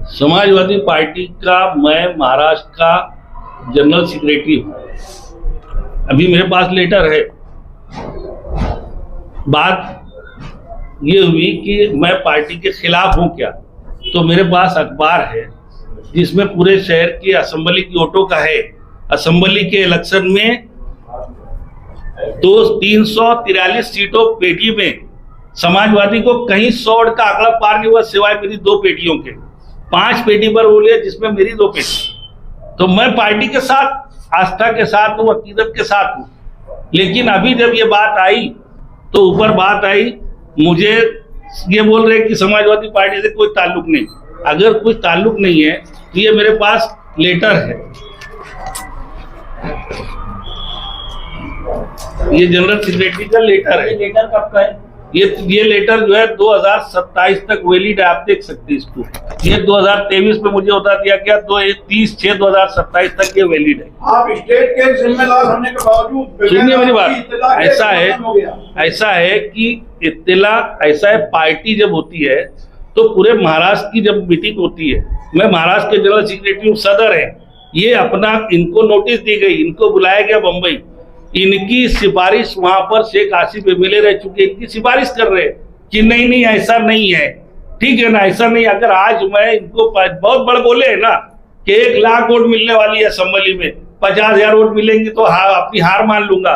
Samajwadi party का मैं महाराष्ट्र का जनरल सेक्रेटरी हूँ। अभी मेरे पास लेटर है। बात ये हुई कि मैं पार्टी के खिलाफ हूँ क्या, तो मेरे पास अखबार है जिसमें पूरे शहर की असेंबली की वोटों का है। असेंबली के इलेक्शन में तो 343 सीटों पेटी में समाजवादी को कहीं 100 का आंकड़ा पार नहीं हुआ, सिवाय मेरी 2 पेटियों के। 5 पेटी पर बोले जिसमें मेरी 2 पेटी। तो मैं पार्टी के साथ, आस्था के साथ हूँ, अकीदत के साथ हूँ। लेकिन अभी जब ये बात आई तो ऊपर बात आई, मुझे ये बोल रहे कि समाजवादी पार्टी से कोई ताल्लुक नहीं। अगर कोई ताल्लुक नहीं है तो ये मेरे पास लेटर है, ये जनरल सेक्रेटरी का लेटर है। लेटर कब का है? ये लेटर जो है 2027 तक वैलिड है, आप देख सकते हैं इसको। ये 2023 में मुझे बता दिया गया, तो 30/6/2027 तक ये वैलिड है। आप स्टेट के जिम्मेदार होने के बावजूद सुनिए मेरी बात, ऐसा है कि इत्तिला ऐसा है, पार्टी जब होती है तो पूरे महाराष्ट्र की जब मीटिंग होती है, मैं महाराष्ट्र के जनरल सेक्रेटरी हूँ, सदर है, ये अपना इनको नोटिस दी गई, इनको बुलाया गया बम्बई। इनकी सिफारिश वहां पर शेख आसिफ एमएलए रह चुके, इनकी सिफारिश कर रहे हैं कि नहीं ऐसा नहीं है, ठीक है ना, ऐसा नहीं। अगर आज मैं इनको बहुत बड़े बोले है ना कि 1 लाख वोट मिलने वाली है असेंबली में, 50,000 वोट मिलेंगे तो अपनी हार मान लूंगा।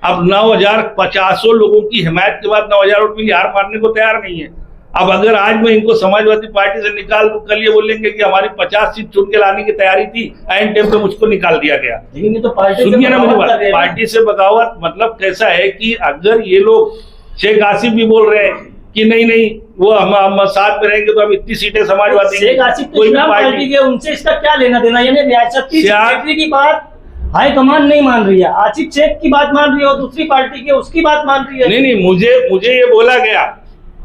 अब 9,050 लोगों की हिमायत के बाद 9,000 वोट मिली, हार मानने को तैयार नहीं है। अब अगर आज मैं इनको समाजवादी पार्टी से निकाल दूं, कल ये बोलेंगे कि हमारी 50 सीट चुन के लाने की तैयारी थी, एंड टाइम पे मुझको निकाल दिया गया। लेकिन ये तो पार्टी सुनिए ना मुझे बात, पार्टी से बगावत मतलब कैसा है कि अगर ये लोग, शेख आसिफ भी बोल रहे हैं कि नहीं वो हम साथ में रहेंगे तो हम इतनी सीटें समाजवादी, शेख आसिफ कोई पार्टी के, उनसे इसका क्या लेना देना? यानी रियासत की सेक्रेटरी की बात हाईकमान नहीं मान रही है, आसिफ शेख की बात मान रही है और दूसरी पार्टी के उसकी बात मान रही है। नहीं, मुझे ये बोला गया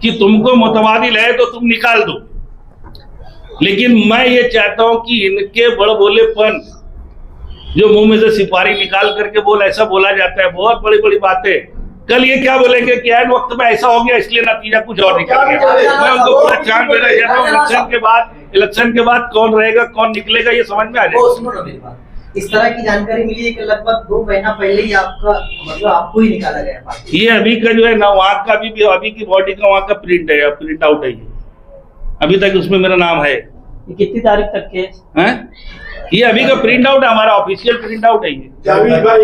कि तुमको मुतवादिल है तो तुम निकाल दो। लेकिन मैं ये चाहता हूं कि इनके बड़बोलेपन, जो मुंह में से सिपाही निकाल करके ऐसा बोला जाता है, बहुत बड़ी बड़ी बातें। कल ये क्या बोलेंगे कि ऐन वक्त में ऐसा हो गया इसलिए नतीजा कुछ और निकल गया। मैं उनको पूरा चांद देना चाहता हूँ, इलेक्शन के बाद कौन रहेगा कौन निकलेगा ये समझ में आ जाएगा। इस तरह की जानकारी मिली है कि लगभग 2 महीना पहले ही आपका मतलब आपको ही निकाला गया। ये अभी का जो है ना, वहाँ का अभी की बॉडी का वहाँ का प्रिंट है, प्रिंट आउट है, अभी तक उसमें मेरा नाम है। कितनी तारीख तक के हैं? ये अभी का प्रिंट आउट है, हमारा ऑफिशियल प्रिंट आउट है ये। जावेद भाई,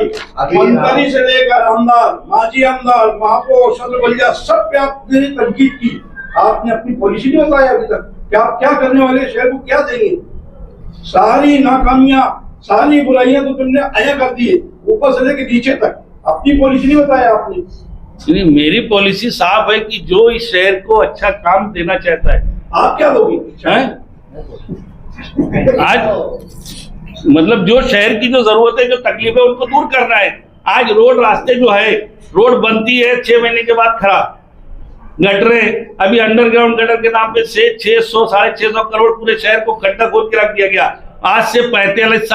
मंत्री से लेकर आमदार, माजी आमदार, महापौर, सदर बलिया, सब पे आपने तनकीद की, आपने अपनी पॉलिसी नहीं बताया अभी तक कि आप क्या करने वाले, शहर को क्या देंगे। सारी नाकामियां, सारी बुराइयां तो तुमने आया कर दी, ऊपर से लेकर नीचे तक अपनी पॉलिसी नहीं बताया आपने। नहीं, मेरी पॉलिसी साफ है कि जो इस शहर को अच्छा काम देना चाहता है। आप क्या दोगे? आज मतलब जो शहर की जो जरूरत है, जो तकलीफ है, उनको दूर करना है। आज रोड रास्ते जो है, रोड बनती है 6 महीने के बाद खराब, गटरें, अभी अंडरग्राउंड गटर के नाम पे 600 साढ़े 600 करोड़ पूरे शहर को खड्डा खोद के रख दिया गया। आज से 45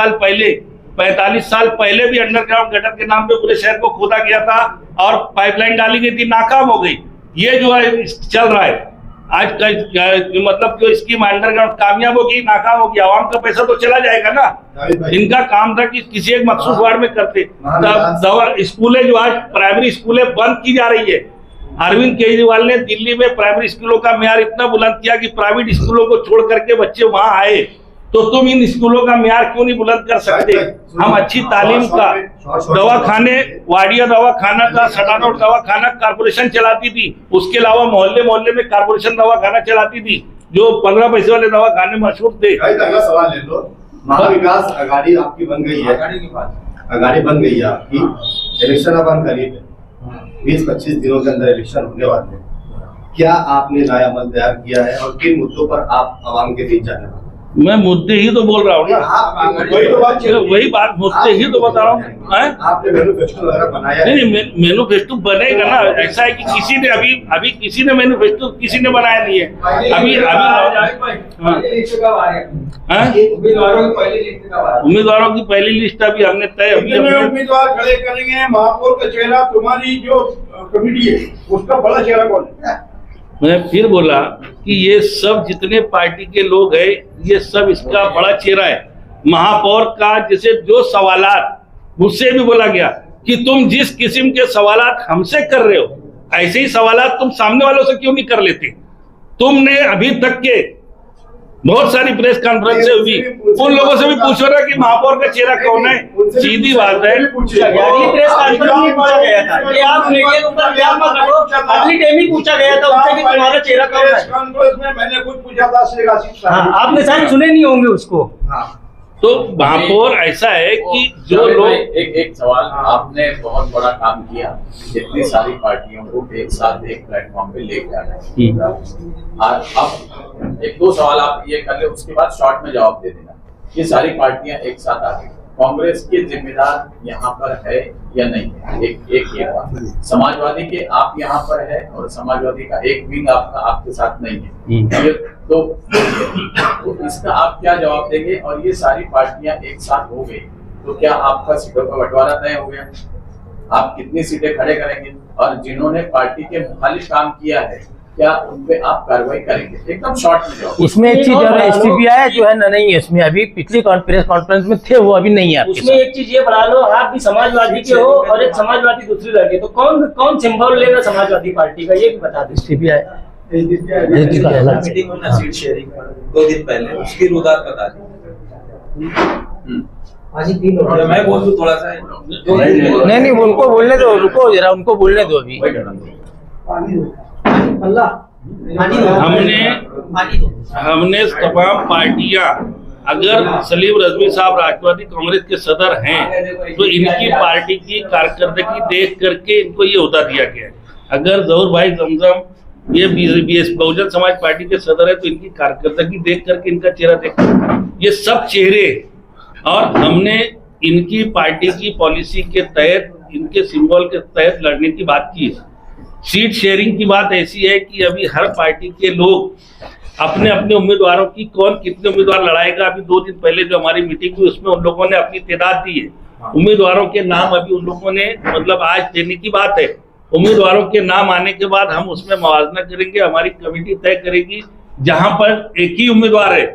साल पहले भी अंडरग्राउंड गटर के नाम पे पूरे शहर को खोदा गया था और पाइपलाइन डाली गई थी, नाकाम हो गई। ये जो है चल रहा है आज का, मतलब जो स्कीम अंडरग्राउंड कामयाब होगी, नाकाम होगी, आवाम का पैसा तो चला जाएगा ना। इनका काम था कि किसी एक मखसूस वार्ड में करते। दवा स्कूलें जो आज प्राइमरी स्कूलें बंद की जा रही है, अरविंद केजरीवाल ने दिल्ली में प्राइमरी स्कूलों का म्यार इतना बुलंद किया कि प्राइवेट स्कूलों को छोड़ करके बच्चे वहां आए। तो तुम इन स्कूलों का म्यार क्यों नहीं बुलंद कर सकते? हम अच्छी तालीम का, दवाखाने, वाडिया दवाखाना का, सटानोट दवाखाना कारपोरेशन चलाती थी, उसके अलावा मोहल्ले में कारपोरेशन दवाखाना चलाती थी, जो 15 पैसे वाले दवाखाने मशहूर थे। सवाल ले लो, महाविकास आघाड़ी आपकी बन गई है, आघाड़ी बन गई है आपकी, इलेक्शन अब करीब है, 20-25 दिनों के अंदर इलेक्शन होने वाले हैं। क्या आपने नया अमल तैयार किया है और किन मुद्दों पर आप आवाम के बीच जाने वाले? मैं मुद्दे ही तो बोल रहा हूँ ना, वही बात मुद्दे ही तो बता रहा हूँ। आपने मैनिफेस्टो वगैरह बनाया? नहीं, मैनिफेस्टो बनेगा ना। ऐसा है कि किसी ने अभी किसी ने मैनिफेस्टो किसी ने बनाया नहीं है अभी। उम्मीदवारों की पहली लिस्ट अभी हमने तय, उम्मीदवार खड़े करेंगे, महापौर का चेहरा, तुम्हारी जो कमेटी है उसका बड़ा चेहरा कौन है? मैं फिर बोला कि ये सब जितने पार्टी के लोग हैं, ये सब इसका बड़ा चेहरा है। महापौर का जैसे जो सवालात मुझसे भी बोला गया कि तुम जिस किस्म के सवालात हमसे कर रहे हो, ऐसे ही सवालात तुम सामने वालों से क्यों नहीं कर लेते। तुमने अभी तक के बहुत सारी प्रेस कॉन्फ्रेंस हुई, उन लोगों से भी पूछो ना कि महापौर का चेहरा कौन है। सीधी बात है, अगली प्रेस कॉन्फ्रेंस में पूछा गया था कि आप मीडिया के ऊपर क्या मत रखो, अगली टाइम ही पूछा गया था उनसे कि तुम्हारा चेहरा कौन है। प्रेस कॉन्फ्रेंस में मैंने खुद पूछा था शेख आसिफ साहब। आपने शायद सुने नहीं होंगे उसको। तो महापौर ऐसा है कि जो लोग एक सवाल, आपने बहुत बड़ा काम किया, इतनी सारी पार्टियों को एक साथ एक प्लेटफॉर्म पे लेके आना। और अब एक दो सवाल आप ये कर ले, उसके बाद शॉर्ट में जवाब दे देना। ये सारी पार्टियां एक साथ आ गई, कांग्रेस के जिम्मेदार यहाँ पर है या नहीं है? एक ये बात। समाजवादी के आप यहाँ पर है और समाजवादी का एक विंग आपके साथ नहीं है, ये तो इसका आप क्या जवाब देंगे? और ये सारी पार्टियां एक साथ हो गई तो क्या आपका सीटों का बंटवारा तय हो गया? आप कितनी सीटें खड़े करेंगे? और जिन्होंने पार्टी के मुखालिफ काम किया है, क्या उन पे आप कार्रवाई करेंगे? एकदम शॉर्ट में जवाब। इसमें एक चीज और STPI जो है ना, नहीं है इसमें, अभी पिछली प्रेस कॉन्फ्रेंस में थे वो, अभी नहीं है आपके उसमें एक चीज ये बढ़ा लो, आप भी समाजवादी के हो और एक समाजवादी दूसरी लड़की, तो कौन सिंबल लेगा समाजवादी पार्टी का, ये भी बता दो। STPI मीटिंग हुई ना सीट शेयरिंग पर 2 दिन पहले, उसकी रुदात बता दी। आज ही 3 और मैं बोल दूं थोड़ा सा, नहीं उनको बोलने दो, रुको जरा, उनको बोलने दो अभी। हमने तमाम पार्टियां, अगर सलीम रजवी साहब राष्ट्रवादी कांग्रेस के सदर हैं तो इनकी पार्टी की कारकर्दगी देख करके इनको ये होता दिया गया है। अगर जहूर भाई जमजम ये बहुजन समाज पार्टी के सदर है तो इनकी कारकर्दगी देख करके, इनका चेहरा देख, ये सब चेहरे, और हमने इनकी पार्टी की पॉलिसी के तहत, इनके सिंबल के तहत लड़ने की बात की है। सीट शेयरिंग की बात ऐसी है कि अभी हर पार्टी के लोग अपने अपने उम्मीदवारों की, कौन कितने उम्मीदवार लड़ाएगा, अभी 2 दिन पहले जो हमारी मीटिंग हुई उसमें उन लोगों ने अपनी तादाद दी है। उम्मीदवारों के नाम अभी उन लोगों ने मतलब आज देने की बात है। उम्मीदवारों के नाम आने के बाद हम उसमें मुआवजा करेंगे, हमारी कमेटी तय करेगी। जहां पर एक ही उम्मीदवार है,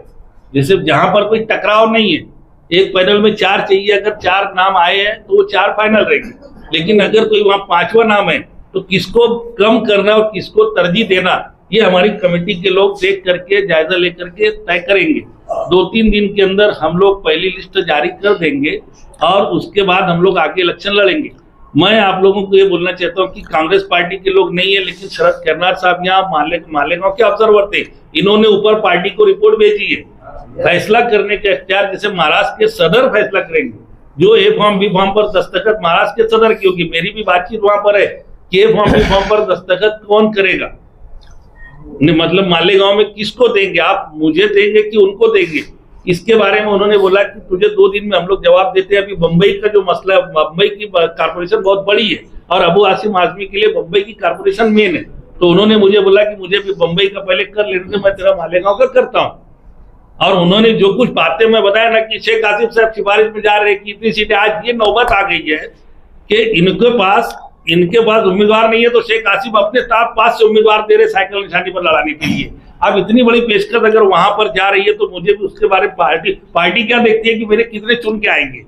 जैसे जहां पर कोई टकराव नहीं है, एक पैनल में 4 चाहिए, अगर 4 नाम आए हैं तो वो 4 फाइनल रहेंगे। लेकिन अगर कोई वहां 5वां नाम है तो किसको कम करना और किसको तरजीह देना, ये हमारी कमेटी के लोग देख करके, जायजा लेकर के तय करेंगे। 2-3 दिन के अंदर हम लोग पहली लिस्ट जारी कर देंगे और उसके बाद हम लोग आगे इलेक्शन लड़ेंगे। मैं आप लोगों को ये बोलना चाहता हूँ कि कांग्रेस पार्टी के लोग नहीं है, लेकिन शरद कर्नाड साहब यहाँ मालेगांव के ऑब्जर्वर थे, इन्होंने ऊपर पार्टी को रिपोर्ट भेजी है। फैसला करने का इख्तियार जैसे महाराष्ट्र के सदर फैसला करेंगे, जो A फॉर्म B फॉर्म पर दस्तखत महाराष्ट्र के सदर की होगी। मेरी भी बातचीत वहां पर है कि A फॉर्म B फॉर्म पर दस्तखत कौन करेगा, मतलब मालेगांव में किसको देंगे, आप मुझे देंगे कि उनको देंगे, इसके बारे में उन्होंने बोला कि तुझे 2 दिन में हम लोग जवाब देते हैं। अभी बम्बई का जो मसला है, बम्बई की कारपोरेशन बहुत बड़ी है और अबू आसिम आजमी के लिए बम्बई की कारपोरेशन मेन है, तो उन्होंने मुझे बोला कि मुझे भी बम्बई का पहले कर लेने से, मैं तेरा मालेगांव का करता हूँ। और उन्होंने जो कुछ बातें मैं बताया ना कि शेख आसिफ साहब सिफारिश में जा रहे हैं कि इतनी सीटें, आज ये नौबत आ गई है कि इनके पास उम्मीदवार नहीं है तो शेख आसिफ अपने पास से उम्मीदवार दे रहे साइकिल निशानी पर लड़ाने के लिए। अब इतनी बड़ी पेशकश अगर वहां पर जा रही है तो मुझे भी उसके बारे में पार्टी क्या देखती है कि मेरे कितने चुन के आएंगे।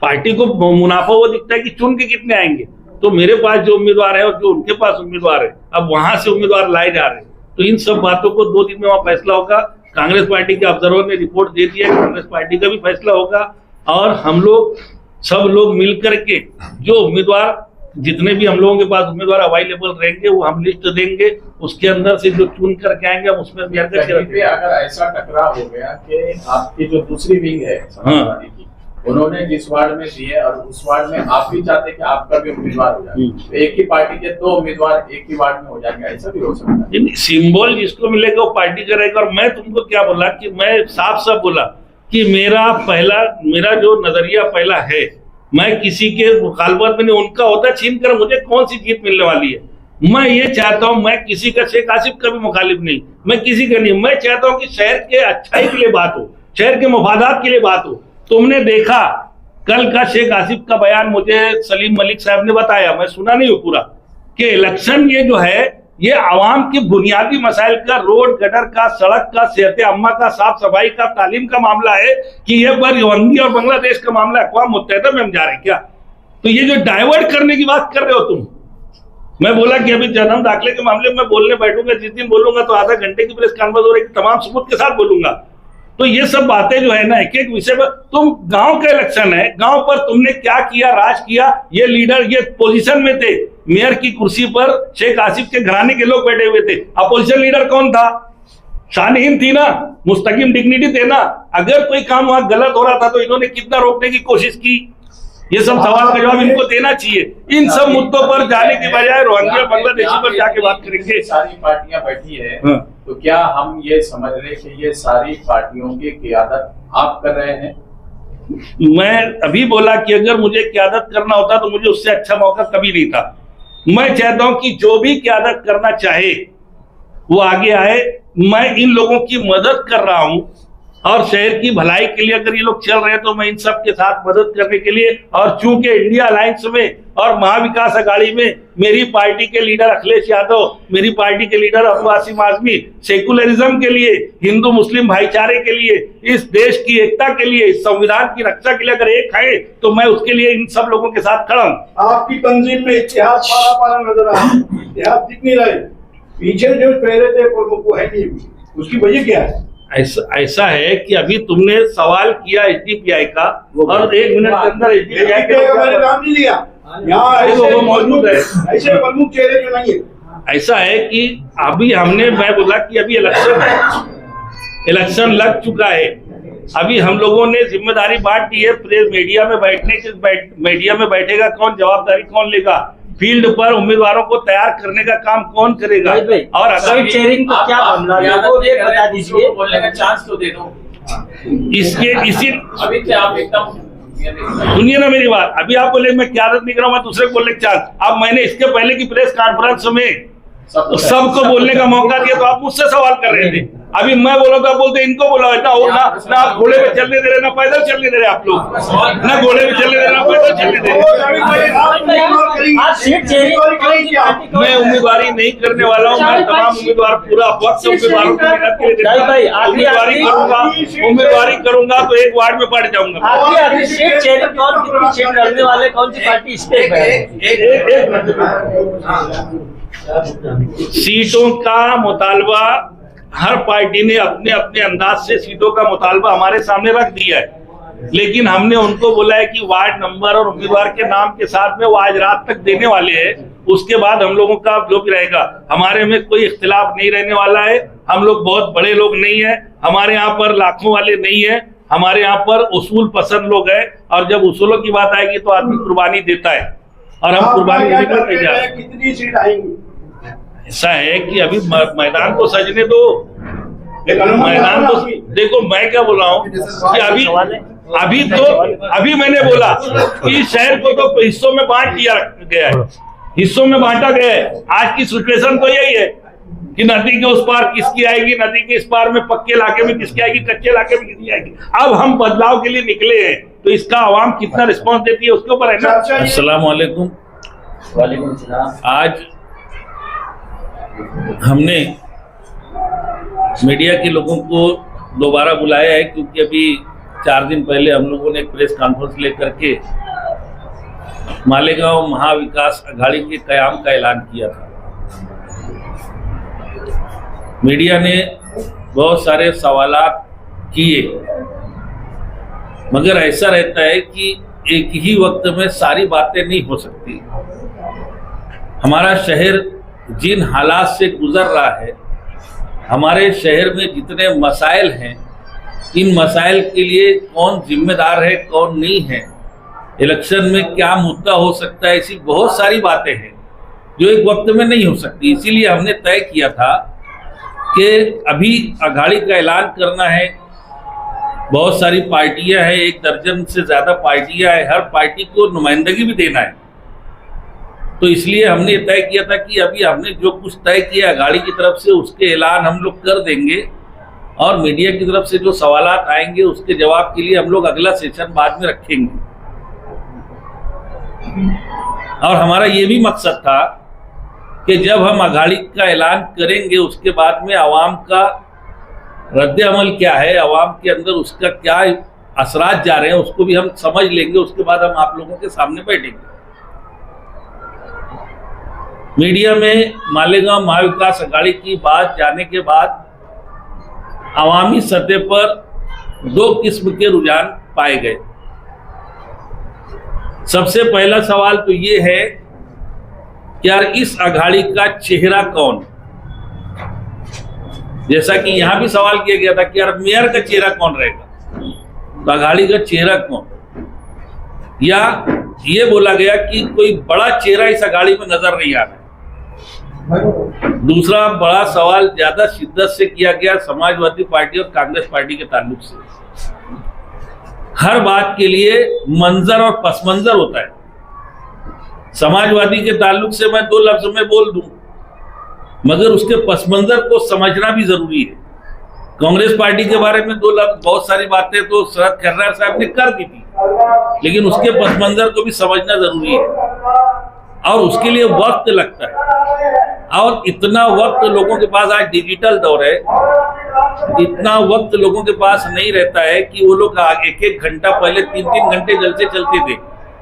पार्टी को मुनाफा वो दिखता है कि चुन के कितने आएंगे, तो मेरे पास जो उम्मीदवार है और जो उनके पास उम्मीदवार है, अब वहां से उम्मीदवार लाए जा रहे हैं। तो इन सब बातों को 2 दिन में वहां फैसला होगा। कांग्रेस पार्टी के ऑब्जर्वर ने रिपोर्ट दे दी है, कांग्रेस पार्टी का भी फैसला होगा और हम लोग सब लोग मिल करके जो उम्मीदवार, जितने भी हम लोगों के पास उम्मीदवार अवेलेबल रहेंगे वो हम लिस्ट देंगे, उसके अंदर से जो चुन करके आएंगे हम उसमें अगर ऐसा टकराव हो गया कि आपकी जो दूसरी विंग है समाजवादी की, उन्होंने जिस वार्ड में दिए और उस वार्ड में आप भी चाहते कि आपका भी उम्मीदवार हो जाए, तो एक ही पार्टी के 2 उम्मीदवार एक ही वार्ड में हो जाएंगे, ऐसा भी हो सकता है। सिंबल जिसको मिलेगा वो पार्टी करेगा। और मैं तुमको क्या बोला कि मैं साफ बोला कि मेरा जो नजरिया पहला है, मैं किसी के मुखालफत में नहीं, उनका होता छीन कर मुझे कौन सी जीत मिलने वाली है। मैं ये चाहता हूं, मैं किसी का, शेख आसिफ का भी मुखालिफ नहीं, मैं किसी का नहीं, मैं चाहता हूं कि शहर के अच्छाई के लिए बात हो, शहर के मफादात के लिए बात हो। तुमने देखा कल का शेख आसिफ का बयान, मुझे सलीम मलिक साहब ने बताया, मैं सुना नहीं हूं पूरा, कि इलेक्शन ये जो है ये आवाम की बुनियादी मसाइल का, रोड गटर का, सड़क का, सेहत अम्मा का, साफ सफाई का, तालीम का मामला है कि ये बरवंगी और बांग्लादेश का मामला है, अक़वाम मुत्तहिदा में हम जा रहे हैं क्या? तो ये जो डाइवर्ट करने की बात कर रहे हो तुम, मैं बोला कि अभी जन्म दाखिले के मामले में बोलने बैठूंगा, जिस दिन बोलूंगा तो आधा घंटे की प्रेस कॉन्फ्रेंस हो रही, तमाम सबूत के साथ बोलूंगा। तो ये सब बातें जो है ना, एक एक विषय पर, तुम गांव का इलेक्शन है, गांव पर तुमने क्या किया, राज किया, ये लीडर ये पोजीशन में थे, मेयर की कुर्सी पर शेख आसिफ के घराने के लोग बैठे हुए थे, अपोजिशन लीडर कौन था? शानहीन थी ना, मुस्तकिम डिग्निटी थे ना। अगर कोई काम वहां गलत हो रहा था तो इन्होंने कितना रोकने की कोशिश की? ये सब सवाल का जवाब इनको देना चाहिए। इन सब मुद्दों पर जाने के बजाय रोहिंग्या बांग्लादेशी पर जाके बात करेंगे। सारी पार्टियां बैठी है, हाँ। तो क्या हम ये समझ रहे कि ये सारी पार्टियों की क़ियादत आप कर रहे हैं? मैं अभी बोला कि अगर मुझे क़ियादत करना होता तो मुझे उससे अच्छा मौका कभी नहीं था। मैं चाहता हूं कि जो भी क़ियादत करना चाहे वो आगे आए। मैं इन लोगों की मदद कर रहा हूं और शहर की भलाई के लिए अगर ये लोग चल रहे हैं तो मैं इन सब के साथ मदद करने के लिए, और चूंकि इंडिया अलायंस में और महाविकास अघाड़ी में मेरी पार्टी के लीडर अखिलेश यादव, मेरी पार्टी के लीडर अबू आसिम आजमी सेकुलरिज्म के लिए, हिंदू मुस्लिम भाईचारे के लिए, इस देश की एकता के लिए, इस संविधान की रक्षा के लिए अगर एक है तो मैं उसके लिए इन सब लोगों के साथ खड़ा हूं। आपकी तंजीम में इतिहास पारा पारा नजर आ रहा है, इतिहास दिख नहीं रहा है। पीछे जो पहले थे वो है नहीं, उसकी वजह क्या है? ऐसा है कि अभी तुमने सवाल किया एसडीपीआई का और 1 मिनट के अंदर एसडीपीआई का मैंने नाम नहीं लिया, यहाँ वो मौजूद है, ऐसे प्रमुख चेहरे जो नहीं है। ऐसा है कि अभी मैं बोला कि अभी इलेक्शन है, इलेक्शन लग चुका है, अभी हम लोगों ने जिम्मेदारी बांट दी है। प्रेस मीडिया में बैठेगा कौन, जवाबदारी कौन लेगा, फील्ड पर उम्मीदवारों को तैयार करने का काम कौन करेगा, और अगर शेयरिंग का क्या मामला है वो एक बता दीजिए, बोलने का चांस तो दे दो। इसी अभी क्या आप एकदम सुनिए ना मेरी बात। अभी आप बोले मैं क़ियादत नहीं कर रहा हूं, मैं दूसरे को बोलने का चांस। अब मैंने इसके पहले की प्रेस कॉन्फ्रेंस में सबको बोलने का मौका दिया तो आप मुझसे सवाल कर रहे थे। अभी मैं बोला तो आप बोलते इनको बोला ना आप घोड़े पे चलने दे रहे, ना पैदल चलने दे रहे आप लोग, ना घोड़े पे चलने दे रहे, ना पैदल चलने दे रहे। मैं उम्मीदवारी नहीं करने वाला हूँ। मैं तमाम उम्मीदवार पूरा वक्त उम्मीदवारों की मेहनत के लिए देता हूं। उम्मीदवारी करूंगा तो एक वार्ड में बढ़ जाऊंगा। कौन सी पार्टी इस पे सीटों का मुतालबा हर पार्टी ने अपने अपने अंदाज से सीटों का मुतालबा हमारे सामने रख दिया है, लेकिन हमने उनको बोला है कि वार्ड नंबर और उम्मीदवार के नाम के साथ में वो आज रात तक देने वाले हैं। उसके बाद हम लोगों का जो भी रहेगा, हमारे में कोई इख्तिलाफ नहीं रहने वाला है। हम लोग बहुत बड़े लोग नहीं है, हमारे यहाँ पर लाखों वाले नहीं है, हमारे यहाँ पर उसूल पसंद लोग हैं, और जब उसूलों की बात आएगी तो आदमी कुर्बानी देता है, और हम कुर्बानी देकर के जा रहे हैं। कितनी सीट आएंगी? ऐसा है कि अभी मैदान को सजने दो, मैदान को देखो। मैं क्या बोल रहा हूँ कि अभी मैंने बोला कि शहर को तो हिस्सों में बांट दिया गया है, हिस्सों में बांटा गया है। आज की सिचुएशन तो यही है कि नदी के उस पार किसकी आएगी, नदी के इस पार में पक्के इलाके में किसकी आएगी, कच्चे इलाके में किसकी आएगी। अब हम बदलाव के लिए निकले हैं, तो इसका आवाम कितना रिस्पॉन्स देती है उसके ऊपर है ना। अस्सलाम वालेकुम। वालेकुम सलाम। आज हमने मीडिया के लोगों को दोबारा बुलाया है क्योंकि अभी 4 दिन पहले हम लोगों ने एक प्रेस कॉन्फ्रेंस लेकर के मालेगांव महाविकास अघाड़ी के क़याम का ऐलान किया था। मीडिया ने बहुत सारे सवालात किए, मगर ऐसा रहता है कि एक ही वक्त में सारी बातें नहीं हो सकती। हमारा शहर जिन हालात से गुजर रहा है, हमारे शहर में जितने मसाइल हैं, इन मसाइल के लिए कौन जिम्मेदार है कौन नहीं है, इलेक्शन में क्या मुद्दा हो सकता है, ऐसी बहुत सारी बातें हैं जो एक वक्त में नहीं हो सकती। इसीलिए हमने तय किया था कि अभी अघाड़ी का ऐलान करना है। बहुत सारी पार्टियां हैं, 1 दर्जन से ज़्यादा पार्टियां हैं, हर पार्टी को नुमाइंदगी भी देना है। तो इसलिए हमने तय किया था कि अभी हमने जो कुछ तय किया अघाड़ी की तरफ से उसके ऐलान हम लोग कर देंगे, और मीडिया की तरफ से जो सवालात आएंगे उसके जवाब के लिए हम लोग अगला सेशन बाद में रखेंगे। और हमारा ये भी मकसद था कि जब हम अघाड़ी का ऐलान करेंगे उसके बाद में आवाम का रद्द अमल क्या है, आवाम के अंदर उसका क्या असरात जा रहे हैं, उसको भी हम समझ लेंगे। उसके बाद हम आप लोगों के सामने बैठेंगे। मीडिया में मालेगांव महाविकास अघाड़ी की बात जाने के बाद अवामी सतह पर दो किस्म के रुझान पाए गए। सबसे पहला सवाल तो ये है कि यार इस अघाड़ी का चेहरा कौन, जैसा कि यहां भी सवाल किया गया था कि यार मेयर का चेहरा कौन रहेगा, तो अघाड़ी का चेहरा कौन, या ये बोला गया कि कोई बड़ा चेहरा इस अघाड़ी में नजर नहीं आ रहा है। दूसरा बड़ा सवाल ज्यादा शिद्दत से किया गया समाजवादी पार्टी और कांग्रेस पार्टी के ताल्लुक से। हर बात के लिए मंजर और पसमंजर होता है। समाजवादी के ताल्लुक से मैं 2 लफ्ज में बोल दूं, मगर उसके पसमंजर को समझना भी जरूरी है। कांग्रेस पार्टी के बारे में 2 लफ्ज, बहुत सारी बातें तो शरद खर्रा साहब ने कर दी थी, लेकिन उसके पसमंजर को भी समझना जरूरी है और उसके लिए वक्त लगता है। और इतना वक्त लोगों के पास, आज डिजिटल दौर है, इतना वक्त लोगों के पास नहीं रहता है कि वो लोग 1-1 घंटा, पहले 3-3 घंटे जलसे चलते थे,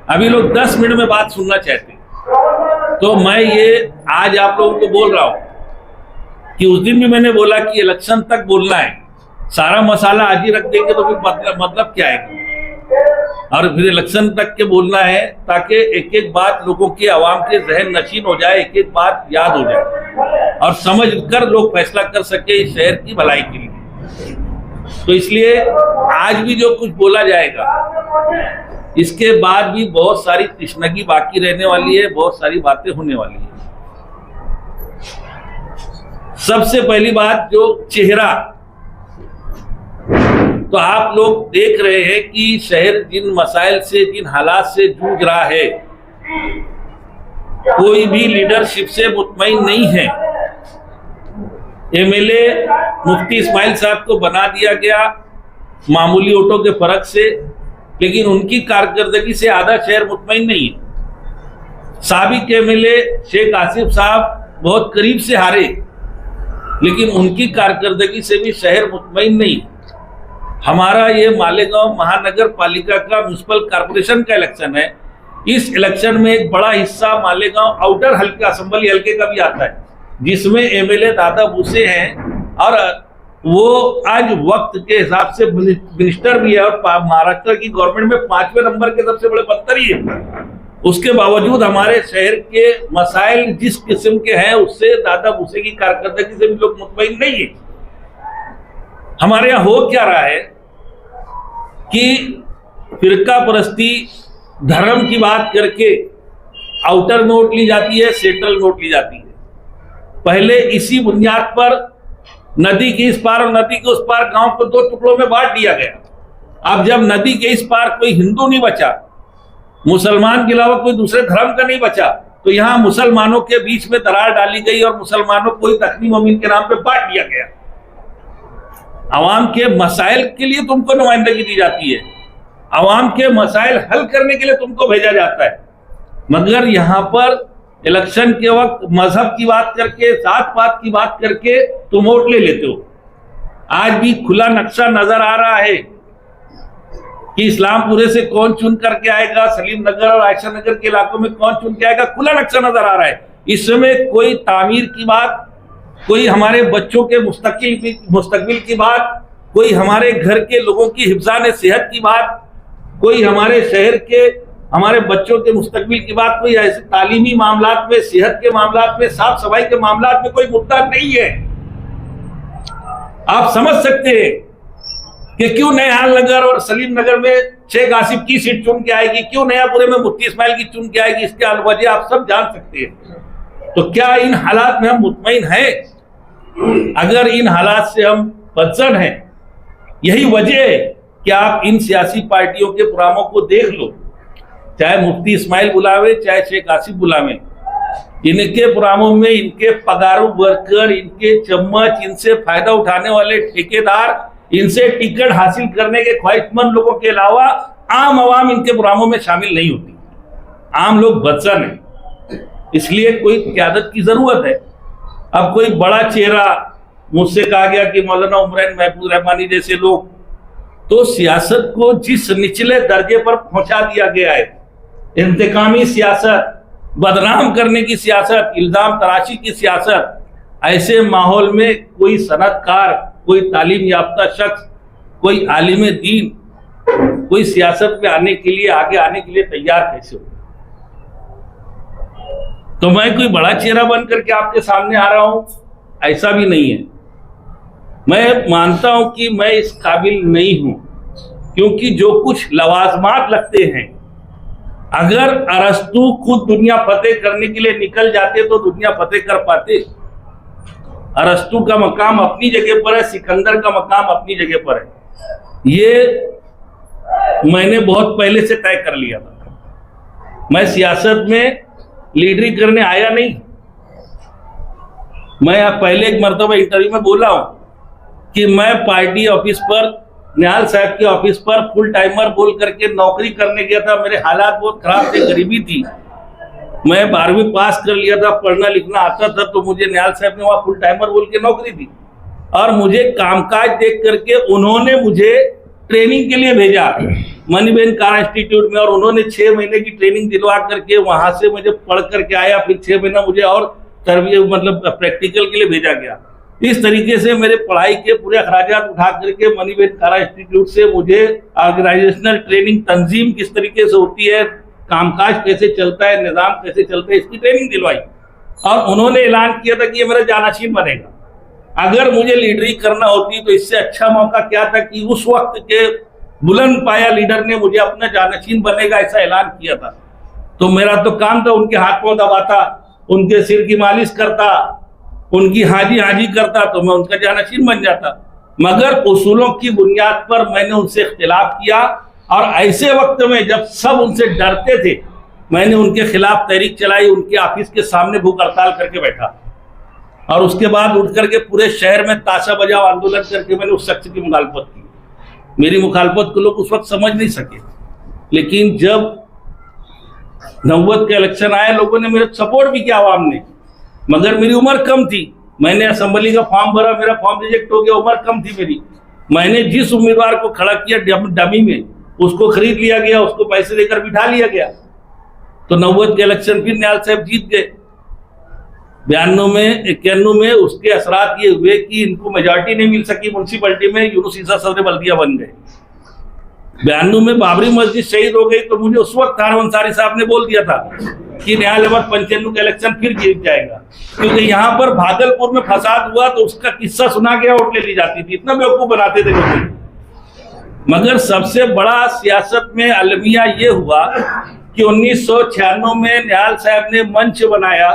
अभी लोग 10 मिनट में बात सुनना चाहते हैं। तो मैं ये आज आप लोगों को बोल रहा हूं कि उस दिन भी मैंने बोला कि इलेक्शन तक बोलना है, सारा मसाला आज ही रख देंगे तो फिर मतलब क्या है, और फिर इलेक्शन तक के बोलना है ताकि एक एक बात लोगों की, आवाम के जहन नशीन हो जाए, एक एक बात याद हो जाए और समझ कर लोग फैसला कर सके इस शहर की भलाई के लिए। तो इसलिए आज भी जो कुछ बोला जाएगा, इसके बाद भी बहुत सारी तृष्णगी बाकी रहने वाली है, बहुत सारी बातें होने वाली है। सबसे पहली बात, जो चेहरा, तो आप लोग देख रहे हैं कि शहर जिन मसाइल से, जिन हालात से जूझ रहा है, कोई भी लीडरशिप से मुतमईन नहीं है। एमएलए मुफ्ती इस्माइल साहब को बना दिया गया मामूली वोटों के फर्क से, लेकिन उनकी कारकर्दगी से आधा शहर मुतमईन नहीं है। साबिक एमएलए शेख आसिफ साहब बहुत करीब से हारे, लेकिन उनकी कारकर्दगी से भी शहर मुतमईन नहीं। हमारा ये मालेगांव महानगर पालिका का म्युनिसिपल कॉर्पोरेशन का इलेक्शन है। इस इलेक्शन में एक बड़ा हिस्सा मालेगांव आउटर हल्के, असेंबली हल्के का भी आता है, जिसमें एमएलए दादा भूसे हैं और वो आज वक्त के हिसाब से मिनिस्टर भी है और महाराष्ट्र की गवर्नमेंट में 5वें नंबर के सबसे बड़े मंत्री है। उसके बावजूद हमारे शहर के मसाइल जिस किस्म के हैं, उससे दादा भूसे की कारकर्दगी से भी लोग मुतमईन नहीं है। हमारे यहाँ हो क्या रहा है कि फिरका परस्ती, धर्म की बात करके आउटर नोट ली जाती है, सेंट्रल नोट ली जाती है। पहले इसी बुनियाद पर नदी के इस पार और नदी के उस पार गांव को 2 टुकड़ों में बांट दिया गया। अब जब नदी के इस पार कोई हिंदू नहीं बचा, मुसलमान के अलावा कोई दूसरे धर्म का नहीं बचा, तो यहाँ मुसलमानों के बीच में दरार डाली गई और मुसलमानों को दक्षिणी मोमिन के नाम पे बांट दिया गया। आवाम के मसाइल के लिए तुमको नुमाइंदगी दी जाती है, आवाम के मसाइल हल करने के लिए तुमको भेजा जाता है, मगर यहाँ पर इलेक्शन के वक्त मजहब की बात करके, जात पात की बात करके तुम वोट ले लेते हो। आज भी खुला नक्शा नजर आ रहा है कि इस्लामपुरे से कौन चुन करके आएगा, सलीम नगर और आयशा नगर के इलाकों में कौन चुन के आएगा, खुला नक्शा नजर आ रहा है। इस समय कोई तामीर की बात, कोई हमारे बच्चों के मुस्तकबिल की बात, कोई हमारे घर के लोगों की हिफ्ज़ान सेहत की बात, कोई हमारे शहर के, हमारे बच्चों के मुस्तकबिल की बात, कोई ऐसे तालीमी मामलात में, सेहत के मामलात में, साफ सफाई के मामलात में कोई मुद्दा नहीं है। आप समझ सकते हैं कि क्यों नयाल नगर और सलीम नगर में शेख आसिफ की सीट चुन के आएगी, क्यों नयापुरे में मुफ्ती इस्माइल की चुन के आएगी, इसके वजह आप सब जान सकते हैं। तो क्या इन हालात में हम मुतमईन हैं? अगर इन हालात से हम परेशान हैं, यही वजह है कि आप इन सियासी पार्टियों के प्रोग्रामों को देख लो, चाहे मुफ्ती इस्माइल बुलावे, चाहे शेख आसिफ बुलावे, इनके प्रोग्रामों में इनके पगारू वर्कर, इनके चम्मच, इनसे फायदा उठाने वाले ठेकेदार, इनसे टिकट हासिल करने के ख्वाहिशमंद लोगों के अलावा आम आवाम इनके प्रोग्रामों में शामिल नहीं होती। आम लोग बदसन है। इसलिए कोई क़यादत की जरूरत है। अब कोई बड़ा चेहरा, मुझसे कहा गया कि मौलाना उमरान महफूज रहमानी जैसे लोग, तो सियासत को जिस निचले दर्जे पर पहुंचा दिया गया है, इंतकामी सियासत, बदनाम करने की सियासत, इल्जाम तराशी की सियासत, ऐसे माहौल में कोई सनतकार, कोई तालीम याफ्ता शख्स, कोई आलिम दीन, कोई सियासत में आने के लिए, आगे आने के लिए तैयार कैसे हो? तो मैं कोई बड़ा चेहरा बन करके आपके सामने आ रहा हूं, ऐसा भी नहीं है। मैं मानता हूं कि मैं इस काबिल नहीं हूं, क्योंकि जो कुछ लवाजमात लगते हैं, अगर अरस्तु खुद दुनिया फतेह करने के लिए निकल जाते तो दुनिया फतेह कर पाते। अरस्तु का मकाम अपनी जगह पर है, सिकंदर का मकाम अपनी जगह पर है। ये मैंने बहुत पहले से तय कर लिया था। मैं सियासत में लीडरी करने आया नहीं। मैं पहले एक मर्तबा इंटरव्यू में बोला हूं कि मैं पार्टी ऑफिस पर, निहाल साहब के ऑफिस पर फुल टाइमर बोल करके नौकरी करने गया था। मेरे हालात बहुत खराब थे, गरीबी थी। मैं 12वीं पास कर लिया था, पढ़ना लिखना आता था, तो मुझे निहाल साहब ने वहां फुल टाइमर बोल के नौकरी दी और मुझे कामकाज देख करके उन्होंने मुझे ट्रेनिंग के लिए भेजा मनीबेन कार इंस्टीट्यूट में, और उन्होंने 6 महीने की ट्रेनिंग दिलवा करके वहां से मुझे पढ़ करके आया। फिर 6 महीना मुझे और मतलब प्रैक्टिकल के लिए भेजा गया। इस तरीके से मेरे पढ़ाई के पूरे अखराजात उठा करके मनीबेन कारा इंस्टीट्यूट से मुझे ऑर्गेनाइजेशनल ट्रेनिंग, तंजीम किस तरीके से होती है, कामकाज कैसे चलता है, निजाम कैसे चलता है, इसकी ट्रेनिंग दिलवाई। और उन्होंने ऐलान किया था कि ये मेरा जानाशीन बनेगा। अगर मुझे लीडरी करना होती तो इससे अच्छा मौका क्या था कि उस वक्त के बुलंद पाया लीडर ने मुझे अपना जानाशीन बनेगा ऐसा ऐलान किया था। तो मेरा तो काम था उनके हाथ पांव दबाता, उनके सिर की मालिश करता, उनकी हाजी हाजी करता, तो मैं उनका जानाशीन बन जाता। मगर उसूलों की बुनियाद पर मैंने उनसे इख्तिलाफ किया, और ऐसे वक्त में जब सब उनसे डरते थे, मैंने उनके खिलाफ तहरीक चलाई, उनके ऑफिस के सामने भूख हड़ताल करके बैठा, और उसके बाद उठ करके पूरे शहर में ताशा बजाओ आंदोलन करके मैंने उस शख्स की मुखालफत की। मेरी मुखालफत को लोग उस वक्त समझ नहीं सके, लेकिन जब 90 के इलेक्शन आए, लोगों ने मेरा सपोर्ट भी किया आवाम ने, मगर मेरी उम्र कम थी। मैंने असेंबली का फॉर्म भरा, मेरा फॉर्म रिजेक्ट हो गया, उम्र कम थी मेरी। मैंने जिस उम्मीदवार को खड़ा किया डमी में, उसको खरीद लिया गया, उसको पैसे देकर बिठा लिया गया। तो 90 के इलेक्शन फिर निहाल साहब जीत गए। 92 में 91 में उसके असरात ये हुए कि इनको मेजॉरिटी नहीं मिल सकी म्यूनसिपैलिटी में, यूनुस ईसा सदर बल्दिया बन गए। 92 में बाबरी मस्जिद शहीद हो गई, तो मुझे उस वक्त थाना अंसारी साहब ने बोल दिया था कि निहाल अहमद 95 का इलेक्शन फिर जीत जाएगा, क्योंकि यहाँ पर भागलपुर में फसाद हुआ तो उसका किस्सा सुना गया, वोट ले ली जाती थी। इतना बेवकूफ बनाते थे लोग। मगर सबसे बड़ा सियासत में अलमिया ये हुआ कि 1996 में निहाल साहब ने मंच बनाया,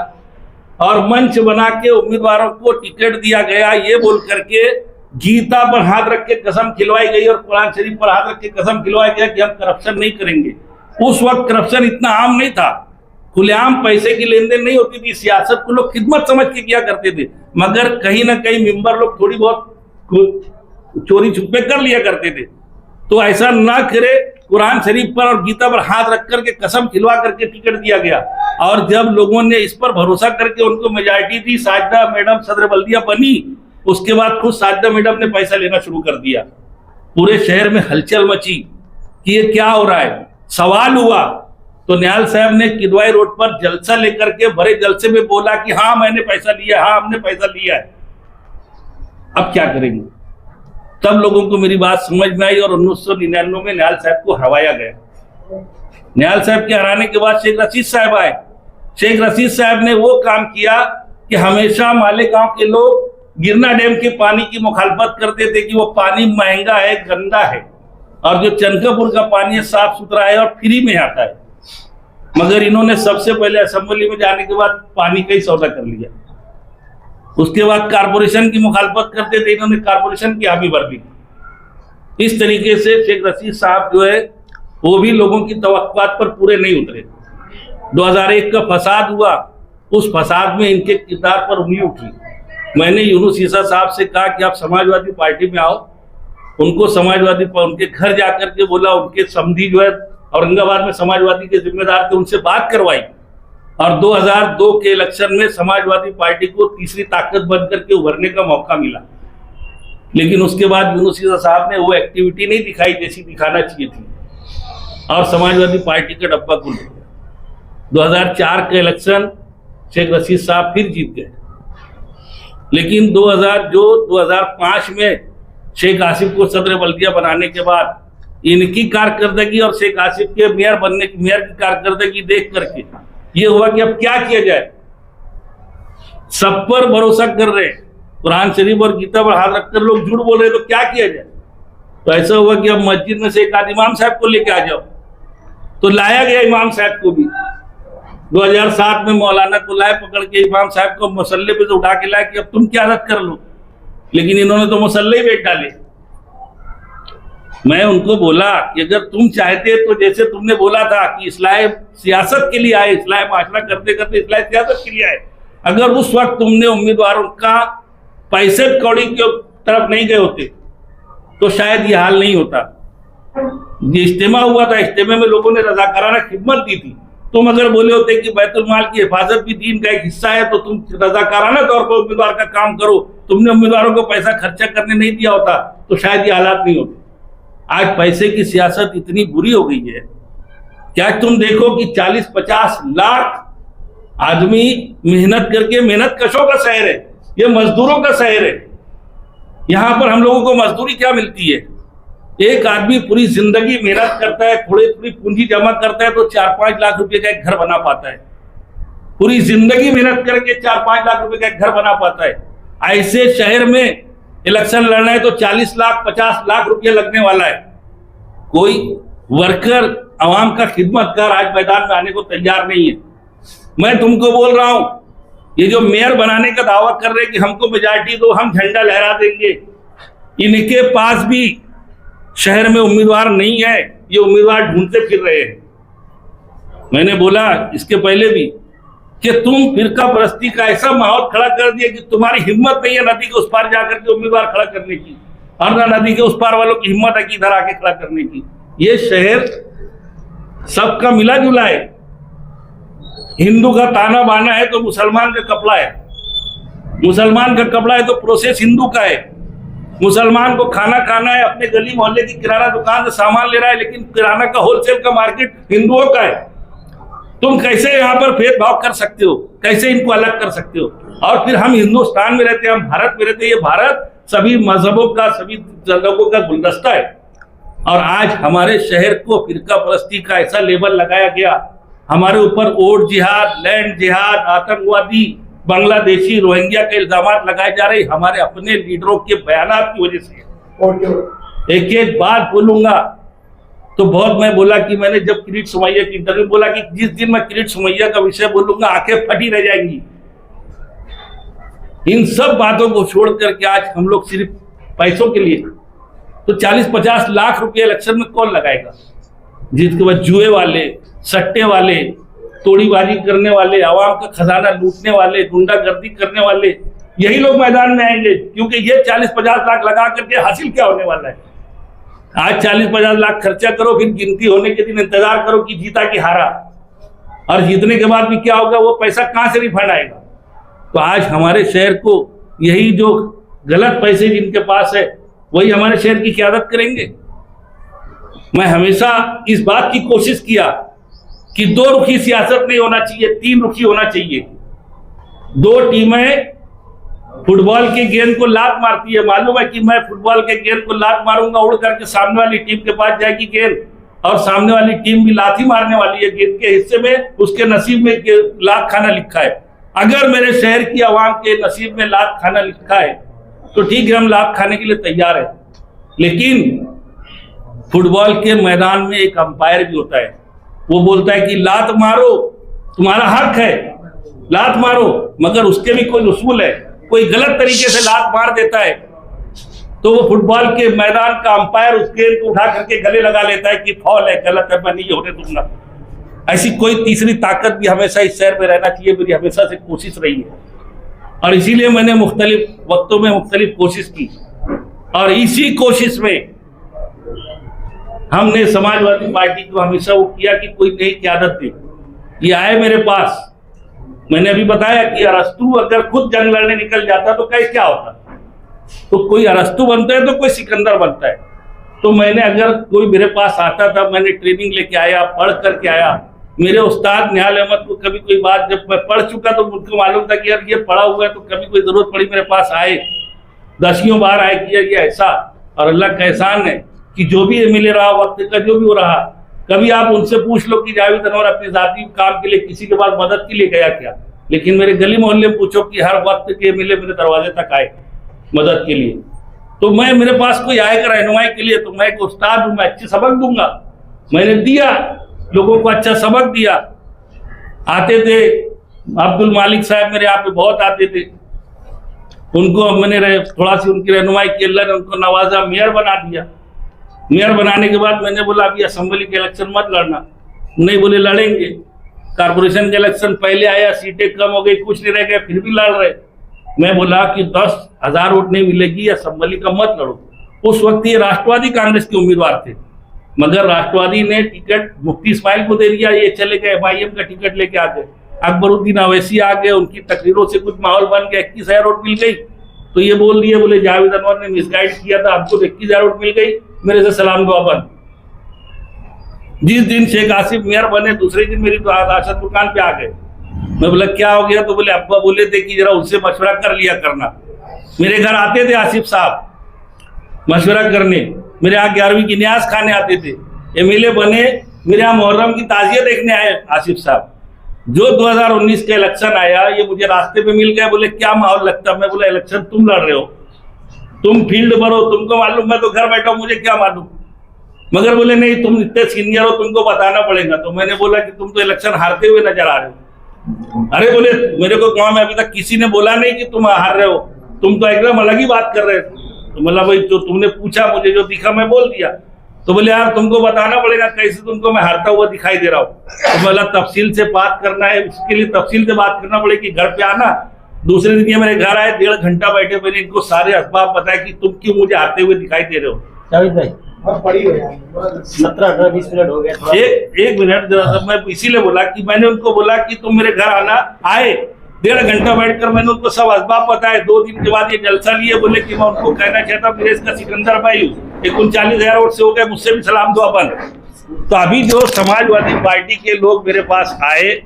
और मंच बना के उम्मीदवारों को टिकट दिया गया, ये बोल करके गीता पर हाथ रख के कसम खिलवाई गई और कुरान शरीफ पर हाथ रख के कसम खिलवाया गया कि हम करप्शन नहीं करेंगे। उस वक्त करप्शन इतना आम नहीं था, खुलेआम पैसे की लेन देन नहीं होती थी, सियासत को लोग खिदमत समझ के किया करते थे। मगर कहीं ना कहीं मेंबर लोग थोड़ी बहुत चोरी छुपे कर लिया करते थे। तो ऐसा ना करे, कुरान शरीफ पर और गीता पर हाथ रख करके कसम खिलवा करके टिकट दिया गया। और जब लोगों ने इस पर भरोसा करके उनको मेजॉरिटी दी, साजिदा मैडम सदर बल्दिया बनी, उसके बाद खुद साजिदा मैडम ने पैसा लेना शुरू कर दिया। पूरे शहर में हलचल मची कि ये क्या हो रहा है। सवाल हुआ तो निहाल साहब ने किदवाई रोड पर जलसा लेकर के बड़े जलसे में बोला कि हाँ मैंने पैसा लिया, हाँ हमने पैसा लिया है। अब क्या करेंगे? तब लोगों को मेरी बात समझ में आई और 1999 में निहाल साहब को हराया गया। निहाल साहब के हराने के बाद शेख रशीद साहब आए। शेख रशीद साहब ने वो काम किया कि हमेशा मालेगांव के लोग गिरना डैम के पानी की मुखालफत करते थे कि वो पानी महंगा है, गंदा है, और जो चनकापुर का पानी है साफ सुथरा है और फ्री में आता है। मगर इन्होंने सबसे पहले असेंबली में जाने के बाद पानी का ही सौदा कर लिया। उसके बाद कारपोरेशन की मुखालफत करते थे, इन्होंने कारपोरेशन की हामी भर दी। इस तरीके से शेख रशीद साहब जो है वो भी लोगों की तवक्कुआत पर पूरे नहीं उतरे। 2001 का फसाद हुआ, उस फसाद में इनके किरदार पर उंगली उठी। मैंने यूनुस ईसा साहब से कहा कि आप समाजवादी पार्टी में आओ। उनको समाजवादी उनके घर जाकर के बोला, उनके समधी जो है औरंगाबाद में समाजवादी के जिम्मेदार थे, उनसे बात करवाई। और 2002 के इलेक्शन में समाजवादी पार्टी को तीसरी ताकत बन करके उभरने का मौका मिला, लेकिन उसके बाद यूनुस ईसा साहब ने वो एक्टिविटी नहीं दिखाई जैसी दिखाना चाहिए थी और समाजवादी पार्टी का डब्बा खुल गया। 2004 का इलेक्शन शेख रशीद साहब फिर जीत गए, लेकिन 2005 में शेख आसिफ को सदर बल्दिया बनाने के बाद इनकी कारकर्दगी और शेख आसिफ के मेयर की कारकर्दगी देख करके ये हुआ कि अब क्या किया जाए। सब पर भरोसा कर रहे, कुरान शरीफ और गीता पर हाथ रखकर लोग झूठ बोल रहे, तो क्या किया जाए। तो ऐसा हुआ कि अब मस्जिद में से एक आध इमाम साहब को लेके आ जाओ, तो लाया गया इमाम साहब को भी। 2007 में मौलाना को लाए पकड़ के, इमाम साहब को मसल्ले पे तो उठा के लाए कि अब तुम क्या रद्द कर लो, लेकिन इन्होंने तो मसल्ले ही बैठ डाले। मैं उनको बोला कि अगर तुम चाहते तो जैसे तुमने बोला था कि इस्लाह सियासत के लिए आए, इस्लाह माशरा करते करते इस्लाह सियासत के लिए आए, अगर उस वक्त तुमने उम्मीदवारों का पैसे कौड़ी की तरफ नहीं गए होते तो शायद ये हाल नहीं होता। ये इज्तिमा हुआ था, इज्तिमा में लोगों ने रजाकाराना खिदमत दी थी। तुम अगर बोले होते कि बैतुल माल की हिफाजत भी दीन का एक हिस्सा है तो तुम रजाकाराना तौर पर उम्मीदवार का काम करो, तुमने उम्मीदवारों को पैसा खर्चा करने नहीं दिया होता तो शायद ये हालात नहीं होते। आज पैसे की सियासत इतनी बुरी हो गई है क्या तुम देखो कि 40-50 लाख आदमी मेहनत करके, मेहनत कशों का शहर है, ये मजदूरों का शहर है। यहां पर हम लोगों को मजदूरी क्या मिलती है? एक आदमी पूरी जिंदगी मेहनत करता है, थोड़ी पूंजी जमा करता है तो 4-5 लाख रुपए का एक घर बना पाता है। पूरी जिंदगी मेहनत करके 4-5 लाख रुपए का एक घर बना पाता है। ऐसे शहर में इलेक्शन लड़ना है तो 40 लाख 50 लाख रुपया लगने वाला है। कोई वर्कर, आवाम का खिदमतगार आज मैदान में आने को तैयार नहीं है। मैं तुमको बोल रहा हूं, ये जो मेयर बनाने का दावा कर रहे हैं कि हमको मेजॉरिटी दो, हम झंडा लहरा देंगे, इनके पास भी शहर में उम्मीदवार नहीं है, ये उम्मीदवार ढूंढते फिर रहे हैं। मैंने बोला इसके पहले भी कि तुम फिरका परस्ती का ऐसा माहौल खड़ा कर दिया कि तुम्हारी हिम्मत नहीं है नदी के उस पार जाकर के उम्मीदवार खड़ा करने की, और ना नदी के उस पार वालों की हिम्मत है कि इधर आके खड़ा करने की। ये शहर सबका मिला जुला है। हिंदू का ताना बाना है तो मुसलमान का कपड़ा है, मुसलमान का कपड़ा है तो प्रोसेस हिंदू का है। मुसलमान को खाना खाना है, अपने गली मोहल्ले की किराना दुकान से सामान ले रहा है, लेकिन किराना का होलसेल का मार्केट हिंदुओं का है। तुम कैसे यहाँ पर भेदभाव कर सकते हो? कैसे इनको अलग कर सकते हो? और फिर हम हिंदुस्तान में रहते हैं, हम भारत में रहते हैं। ये भारत सभी मजहबों का, सभी लोगों का गुलदस्ता है, और आज हमारे शहर को फिरका परस्ती का ऐसा लेबल लगाया गया, हमारे ऊपर वोट जिहाद, लैंड जिहाद, आतंकवादी, बांग्लादेशी, रोहिंग्या के इल्जामात लगाए जा रहे हमारे अपने लीडरों के बयानात की वजह से। एक एक बात बोलूंगा तो बहुत मैं बोला कि मैंने जब किरीट सोमैया की इंटरव्यू बोला कि जिस दिन मैं किरीट सोमैया का विषय बोलूंगा आंखें फटी रह जाएंगी। इन सब बातों को छोड़ करके आज हम लोग सिर्फ पैसों के लिए, तो 40-50 लाख रुपए इलेक्शन में कौन लगाएगा? जिसके बाद जुए वाले, सट्टे वाले, तोड़ीबाजी करने वाले, आवाम का खजाना लूटने वाले, गुंडागर्दी करने वाले, यही लोग मैदान में आएंगे। क्योंकि ये 40-50 लाख लगा करके हासिल क्या होने वाला है? आज 40-50 लाख खर्चा करो, फिर गिनती होने के दिन इंतजार करो कि जीता कि हारा, और जीतने के बाद भी क्या होगा, वो पैसा कहां से रिफंड आएगा? तो आज हमारे शहर को यही जो गलत पैसे जिनके पास है वही हमारे शहर की क़यादत करेंगे। मैं हमेशा इस बात की कोशिश किया कि 2 रुखी सियासत नहीं होना चाहिए, 3 रुखी होना चाहिए। 2 टीमें फुटबॉल के गेंद को लात मारती है। मालूम है कि मैं फुटबॉल के गेंद को लात मारूंगा, उड़ करके सामने वाली टीम के पास जाएगी गेंद, और सामने वाली टीम भी लात ही मारने वाली है। गेंद के हिस्से में उसके नसीब में लात खाना लिखा है। अगर मेरे शहर की आवाम के नसीब में लात खाना लिखा है तो ठीक है, हम लात खाने के लिए तैयार है। लेकिन फुटबॉल के मैदान में एक अंपायर भी होता है, वो बोलता है कि लात मारो, तुम्हारा हक है, लात मारो, मगर उसके भी कोई उसूल है। कोई गलत तरीके से लात मार देता है तो वो फुटबॉल के मैदान का अंपायर उस गेंद को उठा करके गले लगा लेता है कि फौल है, गलत है, मैं नहीं होने दूंगा। ऐसी कोई तीसरी ताकत भी हमेशा इस शहर में रहना चाहिए, मेरी हमेशा से कोशिश रही है, और इसीलिए मैंने मुख्तलिफ वक्तों में मुख्तलिफ कोशिश की। और इसी कोशिश में हमने समाजवादी पार्टी को हमेशा वो किया कि कोई नई क़यादत दे। ये आए मेरे पास मैंने अभी बताया कि अरस्तु अगर खुद जंग लड़ने निकल जाता तो कैसे क्या होता, तो कोई अरस्तु बनता है तो कोई सिकंदर बनता है। तो मैंने अगर कोई मेरे पास आता था, मैंने ट्रेनिंग लेके आया, पढ़ करके आया। मेरे उस्ताद निहाल अहमद को कभी कोई बात जब मैं पढ़ चुका तो मुझको मालूम था कि यार ये पढ़ा हुआ है, तो कभी कोई जरूरत पड़ी मेरे पास आए, दसियों बार आए कि यार ये ऐसा। और अल्लाह का एहसान है कि जो भी एमएलए रहा, वक्त का जो भी हो रहा, कभी आप उनसे पूछ लो कि जावेद अनवर अपने जाती काम के लिए किसी के पास मदद के लिए गया क्या, लेकिन मेरे गली मोहल्ले में पूछो कि हर वक्त के एमएलए मेरे दरवाजे तक आए मदद के लिए। तो मैं, मेरे पास कोई आएगा रहनुमाई के लिए तो मैं एक उस्ताद हूँ, मैं अच्छे सबक दूंगा। मैंने दिया, लोगों को अच्छा सबक दिया। आते थे अब्दुल मालिक साहब मेरे यहाँ पे बहुत आते थे, उनको मैंने थोड़ा सी उनकी रहनुमाई की, अल्लाह ने उनको नवाजा, मेयर बना दिया। मेयर बनाने के बाद मैंने बोला अभी असेंबली के इलेक्शन मत लड़ना। नहीं, बोले लड़ेंगे। कारपोरेशन के इलेक्शन पहले आया, सीटें कम हो गई, कुछ नहीं रह गया, फिर भी लड़ रहे। मैं बोला कि 10,000 वोट नहीं मिलेगी, असेंबली का मत लड़ो। उस वक्त ये राष्ट्रवादी कांग्रेस के उम्मीदवार थे, मगर राष्ट्रवादी ने टिकट मुफ्ती इस्माइल को दे दिया, ये चले गए एमआईएम का टिकट लेके आ गए। अकबरुद्दीन अवैसी आ गए, उनकी तकरीरों से कुछ माहौल बन गया, 21,000 वोट मिल गई। तो ये बोल दिए, बोले जावेद अनवर ने मिसगाइड किया था, हमको 21,000 वोट मिल गई, मेरे से सलाम दुआ बंद। जिस दिन शेख आसिफ मेयर बने, दूसरे दिन मेरी राशन दुकान पे आ गए। मैं बोला क्या हो गया, तो बोले अब्बा बोले थे कि जरा उनसे मशवरा कर लिया करना। मेरे घर आते थे आसिफ साहब मशवरा करने, मेरे यहाँ 11वीं की न्यास खाने आते थे। एमएलए बने, मेरे यहाँ मुहर्रम की ताजिया देखने आए आसिफ साहब। जो 2019 का इलेक्शन आया, ये मुझे रास्ते पे मिल गया, बोले क्या माहौल लगता। मैं बोला इलेक्शन तुम लड़ रहे हो, तुम फील्ड पर हो, तुमको मालूम, मैं तो घर बैठा हूं, मुझे क्या मालूम। मगर बोले नहीं, तुम इतने सीनियर हो, तुमको बताना पड़ेगा। तो मैंने बोला कि तुम तो इलेक्शन हारते हुए नजर आ रहे हो। अरे बोले मेरे को गाँव में अभी तक किसी ने बोला नहीं कि तुम हार रहे हो, तुम तो एकदम अलग ही बात कर रहे थे। तो मतलब भाई जो तुमने पूछा, मुझे जो दिखा मैं बोल दिया। तो बोले यार तुमको बताना पड़ेगा कैसे तुमको मैं हारता हुआ दिखाई दे रहा हूँ। तो बोला तफसील से बात करना है, उसके लिए तफसील से बात करना पड़ेगी, घर पे आना। दूसरे दिन ये मेरे घर आए, 1.5 घंटा बैठे, मैंने इनको सारे असबाब बताया कि तुम क्यों मुझे आते हुए दिखाई दे रहे हो। जावेद भाई 17, 18, 20 मिनट हो गया। एक मिनट जरा, मैं इसीलिए बोला कि मैंने उनको बोला कि तुम मेरे घर आना। आए, 1.5 घंटा बैठकर मैंने उनको सब असबाब बताए। 2 दिन के बाद ये जलसा लिए, बोले कि मैं उनको कहना चाहता हूँ, मेरे इसका सिकंदर भाई हूँ, 39,000 वोट से हो गए, मुझसे भी सलाम दुआ बंद। तो अभी जो समाजवादी पार्टी के लोग मेरे पास आए,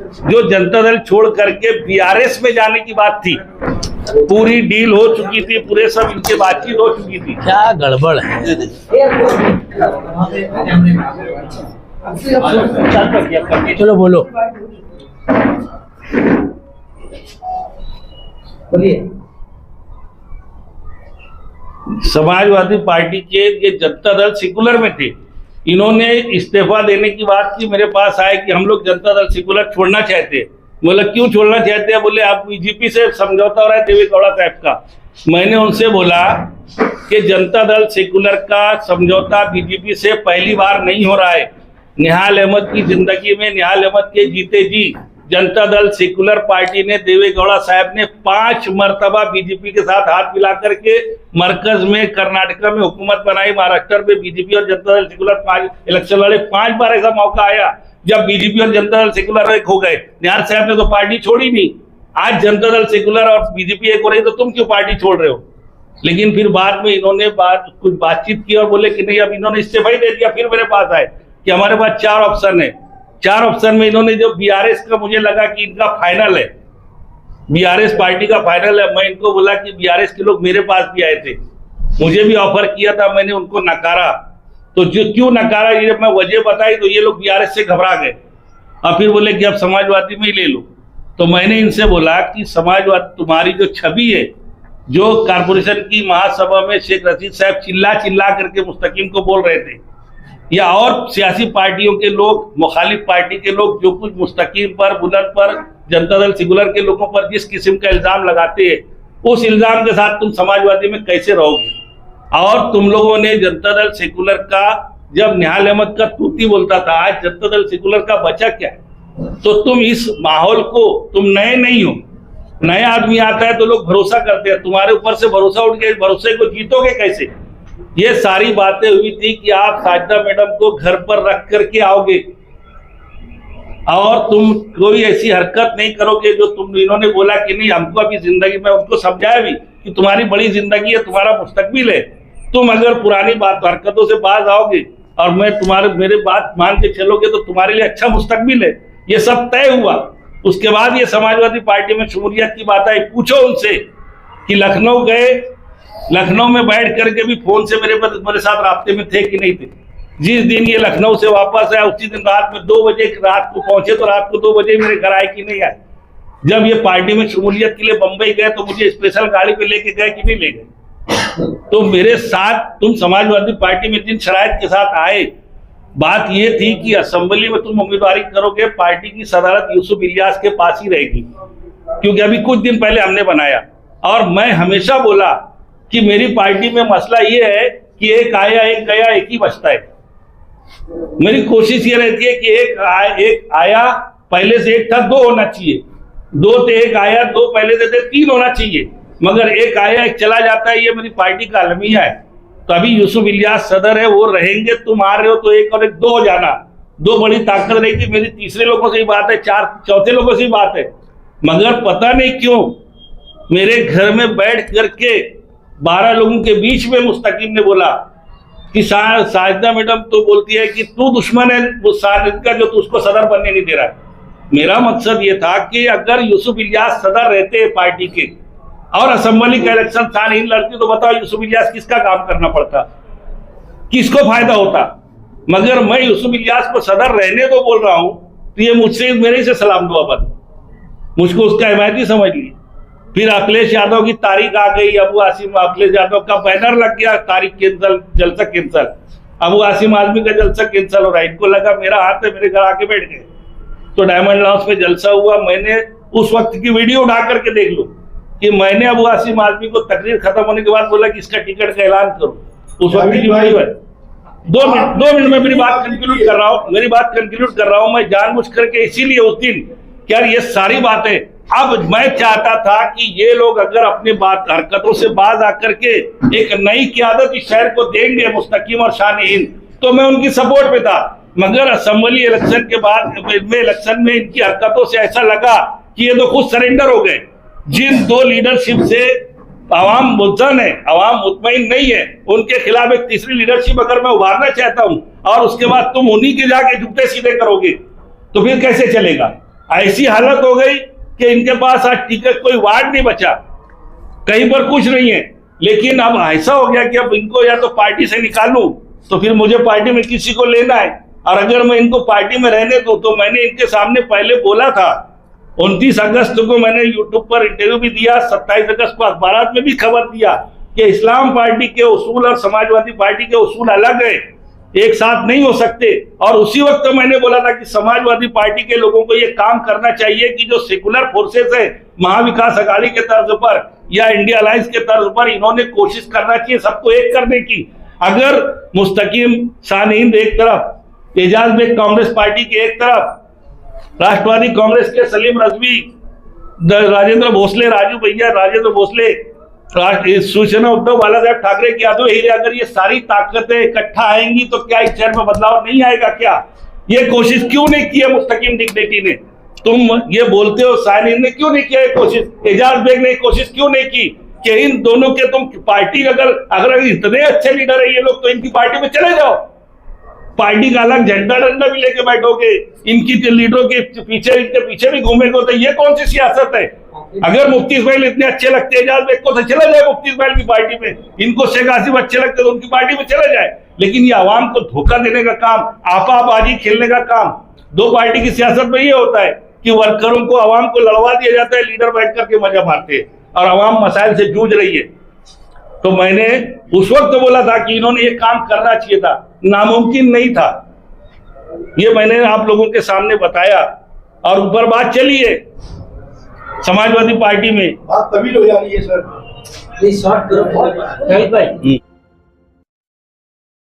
जो जनता दल छोड़ करके बीआरएस में जाने की बात थी, पूरी डील हो चुकी थी, पूरे सब इनके बातचीत हो चुकी थी। क्या गड़बड़ है। चलो बोलो। बोलिए। समाजवादी पार्टी के ये जनता दल सेकुलर में थे, इन्होंने इस्तीफा देने की बात की, मेरे पास आए कि हम लोग जनता दल सेकुलर छोड़ना चाहते हैं। बोला क्यों छोड़ना चाहते हैं, बोले आप बीजेपी से समझौता हो रहा है देवेगौड़ा साहब का। मैंने उनसे बोला कि जनता दल सेकुलर का समझौता बीजेपी से पहली बार नहीं हो रहा है। निहाल अहमद की जिंदगी में, निहाल अहमद के जीते जी जनता दल सेकुलर पार्टी ने, देवेगौड़ा साहब ने 5 मरतबा बीजेपी के साथ हाथ मिला करके मरकज में, कर्नाटका में हुकूमत बनाई। महाराष्ट्र में बीजेपी और जनता दल सेकुलर 5 इलेक्शन लड़े। 5 बार ऐसा मौका आया जब बीजेपी और जनता दल सेकुलर एक हो गए। निहाल साहब ने तो पार्टी छोड़ी नहीं। आज जनता दल सेकुलर और बीजेपी एक हो रही, तो तुम क्यों पार्टी छोड़ रहे हो। लेकिन फिर बाद में इन्होंने कुछ बातचीत की और बोले कि नहीं, अब इन्होंने इस्तीफा ही दे दिया। फिर मेरे पास आए कि हमारे पास 4 ऑप्शन है। 4 ऑप्शन में इन्होंने जो बीआरएस का, मुझे लगा कि इनका फाइनल है, बीआरएस पार्टी का फाइनल है। मैं इनको बोला कि बीआरएस के लोग मेरे पास भी आए थे, मुझे भी ऑफर किया था, मैंने उनको नकारा। तो जो क्यों नकारा, ये जब मैं वजह बताई तो ये लोग बीआरएस से घबरा गए और फिर बोले कि अब समाजवादी में ही ले लो। तो मैंने इनसे बोला कि समाजवाद, तुम्हारी जो छवि है, जो कारपोरेशन की महासभा में शेख रशीद साहब चिल्ला चिल्ला करके मुस्तकीम को बोल रहे थे, या और सियासी पार्टियों के लोग, मुखालिफ पार्टी के लोग जो कुछ मुस्तकीम पर, बुलंद पर, जनता दल सेकुलर के लोगों पर जिस किस्म का इल्जाम लगाते हैं, उस इल्जाम के साथ तुम समाजवादी में कैसे रहोगे। और तुम लोगों ने जनता दल सेकुलर का, जब निहाल अहमद का तूती बोलता था, आज जनता दल सेकुलर का बचा क्या है। तो तुम इस माहौल को, तुम नए नहीं हो, नया आदमी आता है तो लोग भरोसा करते हैं, तुम्हारे ऊपर से भरोसा उठ गया, भरोसे को जीतोगे कैसे। ये सारी बातें हुई थी कि आप साजिदा मैडम को घर पर रख करके आओगे, और तुम कोई ऐसी हरकत नहीं करोगे जो तुम इन्होंने बोला कि नहीं हमको अभी जिंदगी में, उनको समझाया भी कि तुम्हारी बड़ी जिंदगी है, तुम्हारा मुस्तकबिल है, तुम अगर पुरानी बात हरकतों से बाज आओगे और मेरे बात मान के चलोगे तो तुम्हारे लिए अच्छा मुस्तकबिल है। ये सब तय हुआ। उसके बाद ये समाजवादी पार्टी में शमूलियत की बात आई। पूछो उनसे कि लखनऊ गए, लखनऊ में बैठ करके भी फोन से मेरे साथ रास्ते में थे कि नहीं थे। जिस दिन ये लखनऊ से वापस आया उसी दिन रात में 2 बजे रात को पहुंचे, तो रात को 2 बजे मेरे घर आए कि नहीं आए। जब ये पार्टी में शमूलियत के लिए बंबई गए तो मुझे स्पेशल गाड़ी पे लेके गए कि नहीं ले गए। तो मेरे साथ तुम समाजवादी पार्टी में जिन शराइत के साथ आए, बात ये थी कि असेंबली में तुम उम्मीदवारी करोगे, पार्टी की सदारत यूसुफ इलियास के पास ही रहेगी, क्योंकि अभी कुछ दिन पहले हमने बनाया। और मैं हमेशा बोला कि मेरी पार्टी में मसला ये है कि एक आया एक गया, एक ही बचता है। मेरी कोशिश ये रहती है कि एक आया, पहले से एक था, 2 होना चाहिए, 2 थे, एक आया, 2 पहले से थे, 3 होना चाहिए, मगर एक आया एक चला जाता है। ये मेरी पार्टी का अलमिया है। तो अभी यूसुफ इलियास सदर है, वो रहेंगे, तुम आ रहे हो तो एक और एक 2 हो जाना, 2 बड़ी ताकत रहेगी। मेरी तीसरे लोगों से ही बात है, 4 चौथे लोगों से ही बात है, मगर पता नहीं क्यों मेरे घर में बैठ करके 12 लोगों के बीच में मुस्तकीम ने बोला कि साजिदा मैडम तो बोलती है कि तू दुश्मन है साजिद का, जो तू उसको सदर बनने नहीं दे रहा है। मेरा मकसद ये था कि अगर यूसुफ इलियास सदर रहते पार्टी के और असेंबली का इलेक्शन नहीं लड़ती तो बताओ यूसुफ इलियास किसका काम करना पड़ता, किसको फायदा होता। मगर मैं यूसुफ इलियास को सदर रहने को बोल रहा हूं तो ये मुझसे मेरे से सलाम दुआ बंद, मुझको उसका हिमायती समझ ली। फिर अखिलेश यादव की तारीख आ गई, अबू आसिम अखिलेश यादव का बैनर लग गया, तारीख कैंसल, जलसा कैंसल, अबू आसिम आजमी का जलसा कैंसल हो रहा है। इनको लगा मेरा हाथ है, मेरे घर आके बैठ गए। तो डायमंड हाउस में जलसा हुआ। मैंने उस वक्त की वीडियो उठा करके देख लो कि मैंने अबू आसिम आजमी को तकरीर खत्म होने के बाद बोला कि इसका टिकट का ऐलान करो। उस वक्त की वीडियो है। 2 मिनट में मेरी बात कंक्लूड कर रहा हूं। मैं जानबूझ करके इसीलिए उस दिन यार ये सारी बातें, अब मैं चाहता था कि ये लोग अगर अपनी बात हरकतों से बाज आकर के एक नई क़यादत इस शहर को देंगे, मुस्तकीम और शान-ए-हिंद, तो मैं उनकी सपोर्ट पे था। मगर असेंबली इलेक्शन के बाद इलेक्शन में इनकी हरकतों से ऐसा लगा कि ये तो खुद सरेंडर हो गए। जिन 2 लीडरशिप से आवाम मुतमईन है, आवाम मुतमईन नहीं है, उनके खिलाफ एक तीसरी लीडरशिप अगर मैं उभारना चाहता हूं और उसके बाद तुम उन्हीं के जाके जुत्ते सीधे करोगे तो फिर कैसे चलेगा। ऐसी हालत हो गई कि इनके पास आज टिकट कोई वार्ड नहीं बचा, कहीं पर कुछ नहीं है। लेकिन अब ऐसा हो गया कि अब इनको या तो पार्टी से निकालूं तो फिर मुझे पार्टी में किसी को लेना है, और अगर मैं इनको पार्टी में रहने दूं तो मैंने इनके सामने पहले बोला था, 29 अगस्त को मैंने यूट्यूब पर इंटरव्यू भी दिया, 27 अगस्त को अखबारात में भी खबर दिया कि इस्लाम पार्टी के उसूल और समाजवादी पार्टी के उसूल अलग है, एक साथ नहीं हो सकते। और उसी वक्त तो मैंने बोला था कि समाजवादी पार्टी के लोगों को ये काम करना चाहिए कि जो सेकुलर फोर्सेस है, महाविकास अघाड़ी के तर्ज पर या इंडिया अलायंस के तर्ज पर, इन्होंने कोशिश करना चाहिए सबको एक करने की। अगर मुस्तकीम शान-ए-हिंद एक तरफ, एजाज बेग कांग्रेस पार्टी के एक तरफ, राष्ट्रवादी कांग्रेस के सलीम रजवी, राजेंद्र भोसले, राजू भैया, राजेंद्र भोसले, शिवसेना उद्धव बाला साहब ठाकरे की यादव हीरे, अगर ये सारी ताकतें इकट्ठा आएंगी तो क्या इस शहर में बदलाव नहीं आएगा क्या? ये कोशिश क्यों नहीं की है मुस्तकीम डिग्निटी ने? तुम ये बोलते हो शान-ए-हिंद ने क्यों नहीं किया कोशिश, एजाज बेग ने कोशिश क्यों नहीं की कि इन दोनों के तुम पार्टी अगर इतने अच्छे लीडर है ये लोग तो इनकी पार्टी में चले जाओ, पार्टी का अलग झंडा डंडा भी लेके बैठोगे, इनकी लीडरों के पीछे इनके पीछे भी घूमेंगे, तो ये कौन सी सियासत है? अगर मुफ्ती इस्माइल इतने अच्छे लगते हैं एजाज बेग को तो चला जाए मुफ्ती इस्माइल की पार्टी में, इनको शेख आसिफ अच्छे लगते तो उनकी पार्टी में चला जाए। लेकिन ये आवाम को धोखा देने का काम, आपाबाजी खेलने का काम, 2 पार्टी की सियासत में ये होता है कि वर्करों को, आवाम को लड़वा दिया जाता है, लीडर बैठ करके मजा मारते हैं और आवाम मसाइल से जूझ रही है। तो मैंने उस वक्त बोला था कि इन्होंने ये काम करना चाहिए था, नामुमकिन नहीं था। ये मैंने आप लोगों के सामने बताया और ऊपर बात चली है समाजवादी पार्टी में, बात तभी हो जा रही है सर। प्लीज शॉर्ट करो भाई।